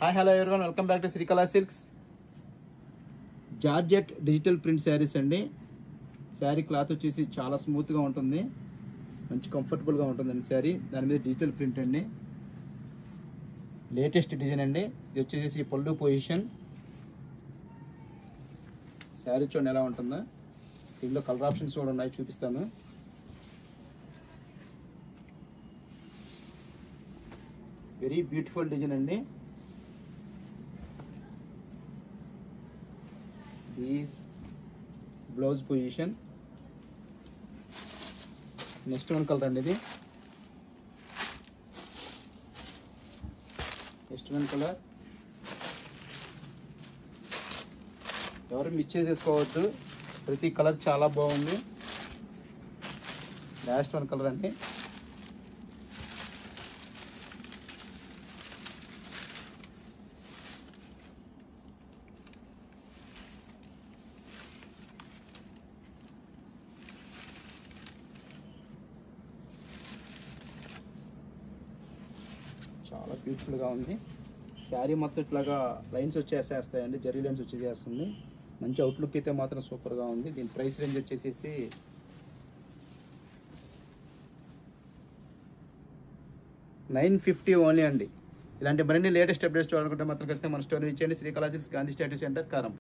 Hi hello everyone, welcome back to Srikala silks. Georgette digital print saris అండి. Sari cloth వచ్చేసి చాలా స్మూత్గా ఉంటుంది, మంచి కంఫర్టబుల్గా ఉంటుందండి శారీ. దాని మీద డిజిటల్ ప్రింట్ అండి, లేటెస్ట్ డిజైన్ అండి. ఇది వచ్చేసి పళ్ళు పొజిషన్. శారీ చూడండి ఎలా ఉంటుందో. దీనిలో కలర్ ఆప్షన్స్ కూడా ఉన్నాయి, చూపిస్తాను. వెరీ బ్యూటిఫుల్ డిజైన్ అండి. Is blouse position. Next one colour అండి, ఇది నెక్స్ట్ వన్ కలర్. ఎవరు మిస్ చేసేసుకోవద్దు, ప్రతి కలర్ చాలా బాగుంది. లాస్ట్ వన్ కలర్ అండి. చాలా బ్యూటిఫుల్గా ఉంది. శారీ మొత్తం ఇట్లాగా లైన్స్ వచ్చేసేస్తాయండి, జరీ లైన్స్ వచ్చేసేస్తుంది. మంచి అవుట్లుక్ అయితే మాత్రం సూపర్గా ఉంది. దీని ప్రైస్ రేంజ్ వచ్చేసి 950 ఓన్లీ అండి. ఇలాంటి మరిన్ని లేటెస్ట్ అప్డేట్స్ చూడాలనుకుంటే మాత్రం ఖచ్చితంగా మన స్టోర్ ఇచ్చేయండి. Srikala silks, Gandhi statue centre, కారం.